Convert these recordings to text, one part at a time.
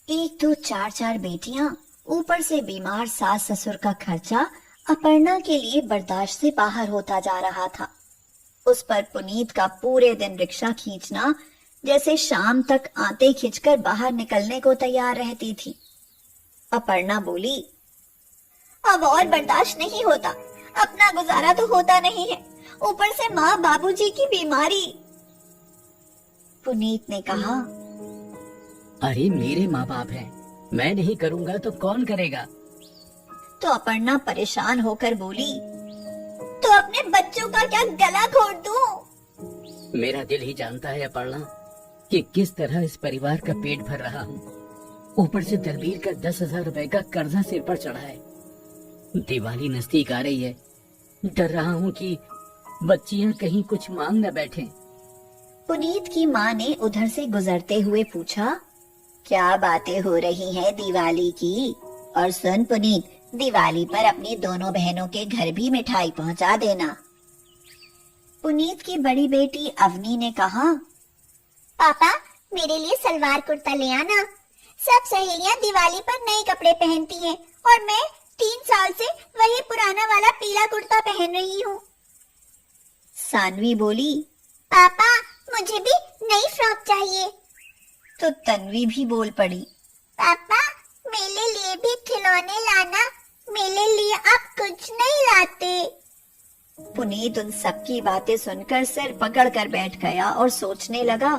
एक तो चार चार बेटियां, ऊपर से बीमार सास ससुर का खर्चा अपर्णा के लिए बर्दाश्त से बाहर होता जा रहा था। उस पर पुनीत का पूरे दिन रिक्शा खींचना जैसे शाम तक आते खिंचकर बाहर निकलने को तैयार रहती थी। अपर्णा बोली, अब और बर्दाश्त नहीं होता, अपना गुजारा तो होता नहीं है, ऊपर से माँ बाबूजी की बीमारी। पुनीत ने कहा, अरे मेरे माँ बाप हैं, मैं नहीं करूँगा तो कौन करेगा? तो अपर्णा परेशान होकर बोली, तो अपने बच्चों का क्या गला घोट दूं? मेरा दिल ही जानता है अपर्णा कि किस तरह इस परिवार का पेट भर रहा हूँ। ऊपर से दलबीर का 10,000 रुपए का कर्जा सिर पर चढ़ा है। दिवाली नजदीक आ रही है, डर रहा हूँ कि बच्चियाँ कहीं कुछ मांग न बैठें। पुनीत की माँ ने उधर से गुजरते हुए पूछा, क्या बातें हो रही हैं दिवाली की? और सुन पुनीत, दिवाली पर अपनी दोनों बहनों के घर भी मिठाई पहुंचा देना। पुनीत की बड़ी बेटी अवनी ने कहा, पापा मेरे लिए सलवार कुर्ता ले आना। सब सहेलियां दिवाली पर नए कपड़े पहनती हैं और मैं 3 साल से वही पुराना वाला पीला कुर्ता पहन रही हूँ। सानवी बोली, पापा मुझे भी नई फ्रॉक चाहिए। तो तन्वी भी बोल पड़ी, पापा मेरे लिए भी खिलौने लाना, मेरे लिए आप कुछ नहीं लाते। पुनीत उन सबकी बातें सुनकर सिर पकड़कर बैठ गया और सोचने लगा,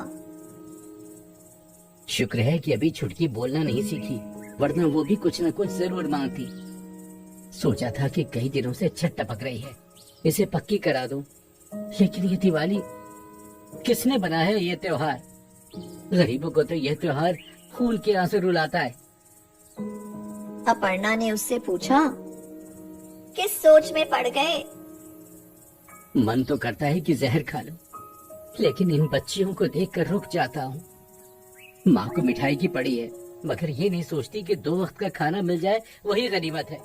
शुक्र है कि अभी छुटकी बोलना नहीं सीखी, वरना वो भी कुछ न कुछ जरूर मांगती। सोचा था कि कई दिनों से छत टपक रही है, इसे पक्की करा दूं, लेकिन ये दिवाली किसने बनाया है? ये त्योहार गरीबों को तो यह त्योहार खून के आंसू रुलाता है। अपर्णा ने उससे पूछा, किस सोच में पड़ गए? मन तो करता है कि जहर खा लूं, लेकिन इन बच्चियों को देखकर रुक जाता हूँ। माँ को मिठाई की पड़ी है, मगर ये नहीं सोचती कि 2 वक्त का खाना मिल जाए वही गनीमत है।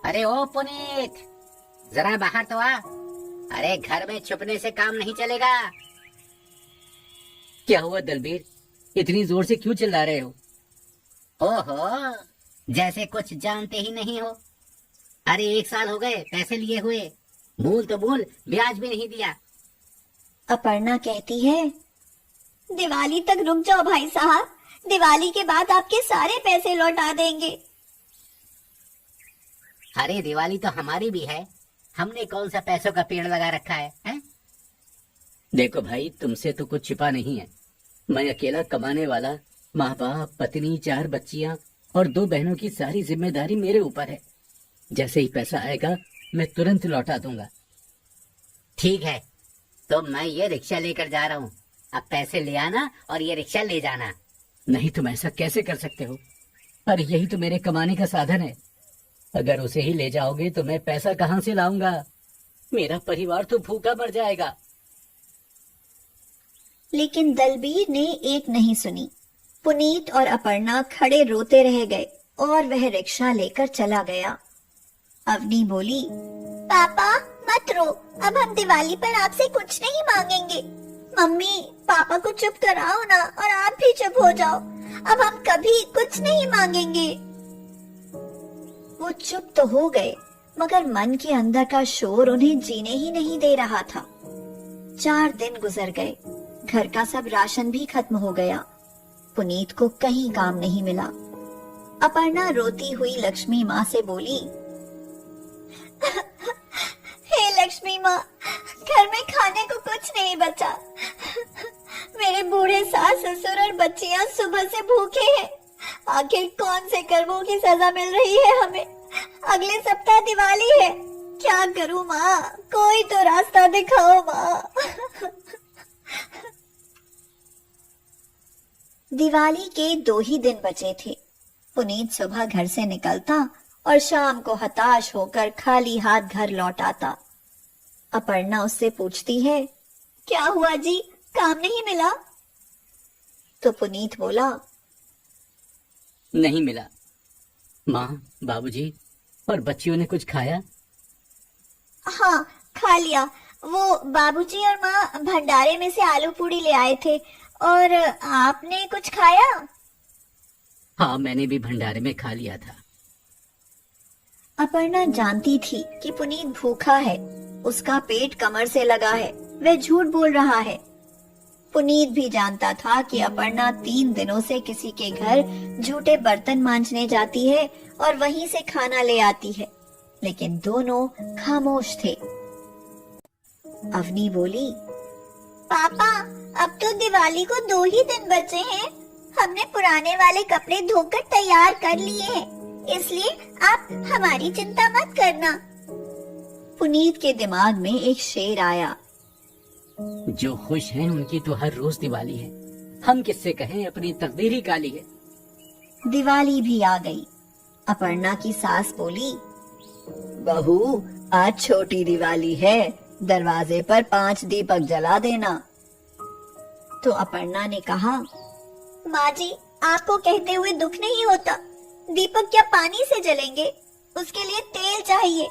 अरे ओ पुनीत, जरा बाहर तो आ। अरे घर में छुपने से काम नहीं चलेगा। क्या हुआ दलबीर, इतनी जोर से क्यों चिल्ला रहे हो? ओहो, जैसे कुछ जानते ही नहीं हो। अरे 1 साल हो गए पैसे लिए हुए, मूल तो मूल, ब्याज भी नहीं दिया। अपर्णा कहती है, दिवाली तक रुक जाओ भाई साहब, दिवाली के बाद आपके सारे पैसे लौटा देंगे। अरे दिवाली तो हमारी भी है, हमने कौन सा पैसों का पेड़ लगा रखा है? देखो भाई, तुमसे तो कुछ छिपा नहीं है। मैं अकेला कमाने वाला, माँ बाप, पत्नी, 4 बच्चियां और 2 बहनों की सारी जिम्मेदारी मेरे ऊपर है। जैसे ही पैसा आएगा मैं तुरंत लौटा दूंगा। ठीक है, तो मैं ये रिक्शा लेकर जा रहा हूँ। अब पैसे ले आना और ये रिक्शा ले जाना। नहीं, तुम ऐसा कैसे कर सकते हो? अरे यही तो मेरे कमाने का साधन है। अगर उसे ही ले जाओगे तो मैं पैसा कहाँ से लाऊंगा? मेरा परिवार तो भूखा मर जाएगा। लेकिन दलबीर ने एक नहीं सुनी। पुनीत और अपर्णा खड़े रोते रह गए और वह रिक्शा लेकर चला गया। अवनी बोली, पापा मत रो, अब हम दिवाली पर आपसे कुछ नहीं मांगेंगे। मम्मी पापा को चुप कराओ ना, और आप भी चुप हो जाओ, अब हम कभी कुछ नहीं मांगेंगे। वो चुप तो हो गए, मगर मन के अंदर का शोर उन्हें जीने ही नहीं दे रहा था। 4 दिन गुजर गए, घर का सब राशन भी खत्म हो गया। पुनीत को कहीं काम नहीं मिला। अपर्णा रोती हुई लक्ष्मी माँ से बोली, हे लक्ष्मी माँ, घर में खाने को कुछ नहीं बचा। मेरे बूढ़े सास ससुर और बच्चियां सुबह से भूखे हैं। आखिर कौन से कर्मों की सजा मिल रही है हमें? अगले सप्ताह दिवाली है, क्या करूं माँ? कोई तो रास्ता दिखाओ माँ। दिवाली के 2 ही दिन बचे थे। पुनीत सुबह घर से निकलता और शाम को हताश होकर खाली हाथ घर लौट आता। अपर्णा उससे पूछती है, क्या हुआ जी, काम नहीं मिला? तो पुनीत बोला, नहीं मिला। माँ, बाबूजी और बच्चियों ने कुछ खाया? हाँ खा लिया। वो बाबूजी और माँ भंडारे में से आलू पूड़ी ले आए थे। और आपने कुछ खाया? हाँ, मैंने भी भंडारे में खा लिया था। अपर्णा जानती थी कि पुनीत भूखा है, उसका पेट कमर से लगा है, वह झूठ बोल रहा है। पुनीत भी जानता था कि अपर्णा 3 दिनों से किसी के घर झूठे बर्तन मांजने जाती है और वहीं से खाना ले आती है, लेकिन दोनों खामोश थे। अवनी बोली, पापा, अब तो दिवाली को 2 ही दिन बचे हैं। हमने पुराने वाले कपड़े धोकर तैयार कर लिए हैं, इसलिए आप हमारी चिंता मत करना। पुनीत के दिमाग में एक शेर आया, जो खुश हैं उनकी तो हर रोज दिवाली है, हम किससे कहें, अपनी तकदीर ही काली है। दिवाली भी आ गई। अपर्णा की सास बोली, बहू, आज छोटी दिवाली है, दरवाजे पर 5 दीपक जला देना। तो अपर्णा ने कहा, माँ जी, आपको कहते हुए दुख नहीं होता, दीपक क्या पानी से जलेंगे, उसके लिए तेल चाहिए।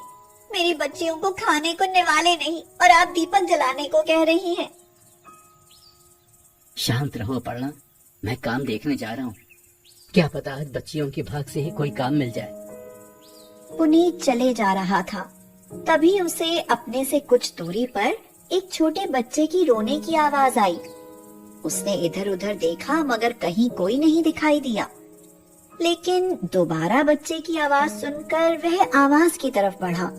मेरी बच्चियों को खाने को निवाले नहीं और आप दीपक जलाने को कह रही हैं। शांत रहो अपर्णा, मैं काम देखने जा रहा हूँ, क्या पता आज बच्चियों के भाग से ही कोई काम मिल जाए। पुनीत चले जा रहा था, तभी उसे अपने से कुछ दूरी पर एक छोटे बच्चे की रोने की आवाज आई। उसने इधर उधर देखा मगर कहीं कोई नहीं दिखाई दिया, लेकिन दोबारा बच्चे की आवाज सुनकर वह आवाज की तरफ बढ़ा।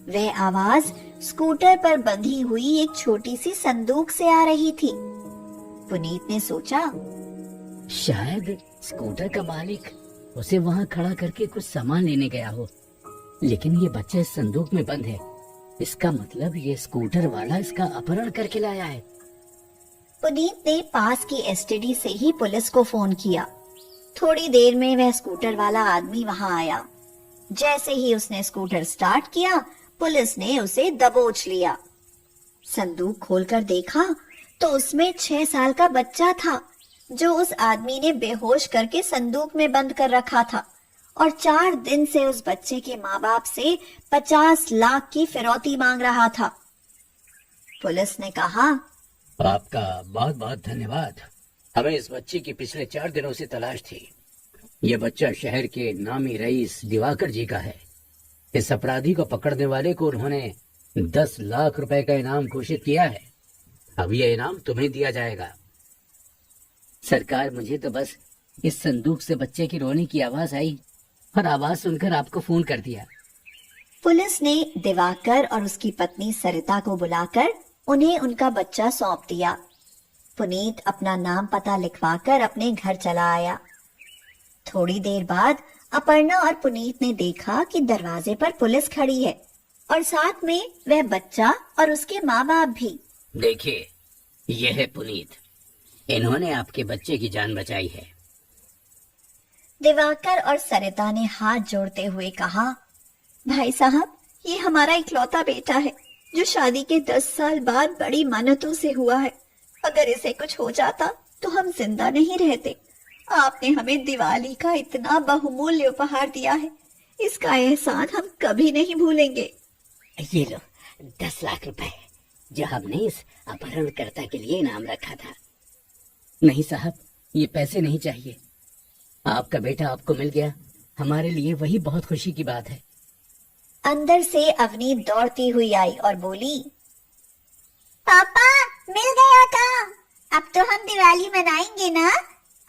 वह आवाज स्कूटर पर बंधी हुई एक छोटी सी संदूक से आ रही थी। पुनीत ने सोचा, शायद स्कूटर का मालिक उसे वहाँ खड़ा करके कुछ सामान लेने गया हो, लेकिन ये बच्चा इस संदूक में बंद है, इसका मतलब ये स्कूटर वाला इसका अपहरण करके लाया है। पुनीत ने पास की एसटीडी से ही पुलिस को फोन किया। थोड़ी देर में वह स्कूटर वाला आदमी वहां आया। जैसे ही उसने स्कूटर स्टार्ट किया, पुलिस ने उसे दबोच लिया। संदूक खोलकर देखा तो उसमें 6 साल का बच्चा था, जो उस आदमी ने बेहोश करके संदूक में बंद कर रखा था और 4 दिन से उस बच्चे के माँ बाप से 50 लाख की फिरौती मांग रहा था। पुलिस ने कहा, आपका बहुत बहुत धन्यवाद, हमें इस बच्चे की पिछले 4 दिनों से तलाश थी। ये बच्चा शहर के नामी रईस दिवाकर जी का है। इस अपराधी को पकड़ने वाले को उन्होंने 10 लाख रुपए का इनाम घोषित किया है। अब यह इनाम तुम्हें दिया जाएगा। सरकार, मुझे तो बस इस संदूक से बच्चे की रोने की आवाज आई और आवाज सुनकर आपको फोन कर दिया। पुलिस ने दिवाकर और उसकी पत्नी सरिता को बुलाकर उन्हें उनका बच्चा सौंप दिया। पुनीत अपना नाम पता लिखवाकर अपने घर चला आया। थोड़ी देर बाद अपर्णा और पुनीत ने देखा कि दरवाजे पर पुलिस खड़ी है और साथ में वह बच्चा और उसके माँ बाप भी। देखिए, यह है पुनीत, इन्होंने आपके बच्चे की जान बचाई है। दिवाकर और सरिता ने हाथ जोड़ते हुए कहा, भाई साहब, ये हमारा इकलौता बेटा है जो शादी के 10 साल बाद बड़ी मन्नतों से हुआ है। अगर इसे कुछ हो जाता तो हम जिंदा नहीं रहते। आपने हमें दिवाली का इतना बहुमूल्य उपहार दिया है, इसका एहसान हम कभी नहीं भूलेंगे। ये लो 10 लाख रुपए जो हमने इस अपहरणकर्ता के लिए इनाम रखा था। नहीं साहब, ये पैसे नहीं चाहिए, आपका बेटा आपको मिल गया, हमारे लिए वही बहुत खुशी की बात है। अंदर से अवनी दौड़ती हुई आई और बोली, पापा, मिल गया काम। अब तो हम दिवाली मनाएंगे ना?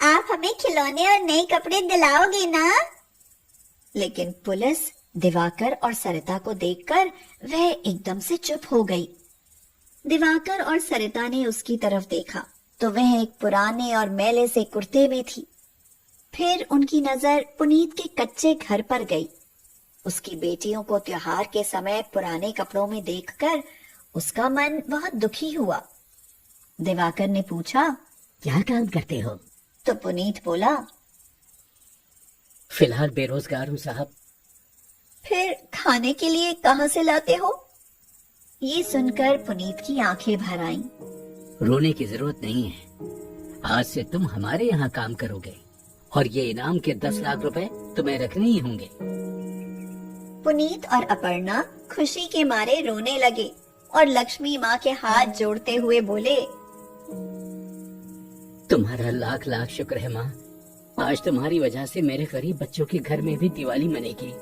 आप हमें खिलौने और नए कपड़े दिलाओगे ना? लेकिन पुलिस दिवाकर और सरिता को देखकर वह एकदम से चुप हो गई। दिवाकर और सरिता ने उसकी तरफ देखा तो वह एक पुराने और मैले से कुर्ते में थी। फिर उनकी नजर पुनीत के कच्चे घर पर गई। उसकी बेटियों को त्योहार के समय पुराने कपड़ों में देखकर उसका मन बहुत दुखी हुआ। दिवाकर ने पूछा, क्या काम करते हो? तो पुनीत बोला, फिलहाल बेरोजगार हूँ साहब। फिर खाने के लिए कहाँ से लाते हो? ये सुनकर पुनीत की आंखें भर आईं। रोने की जरूरत नहीं है, आज से तुम हमारे यहाँ काम करोगे और ये इनाम के 10 लाख रुपए तुम्हें रखने ही होंगे। पुनीत और अपर्णा खुशी के मारे रोने लगे और लक्ष्मी माँ के हाथ जोड़ते हुए बोले, तुम्हारा लाख लाख शुक्र है माँ, आज तुम्हारी वजह से मेरे गरीब बच्चों के घर में भी दिवाली मनेगी।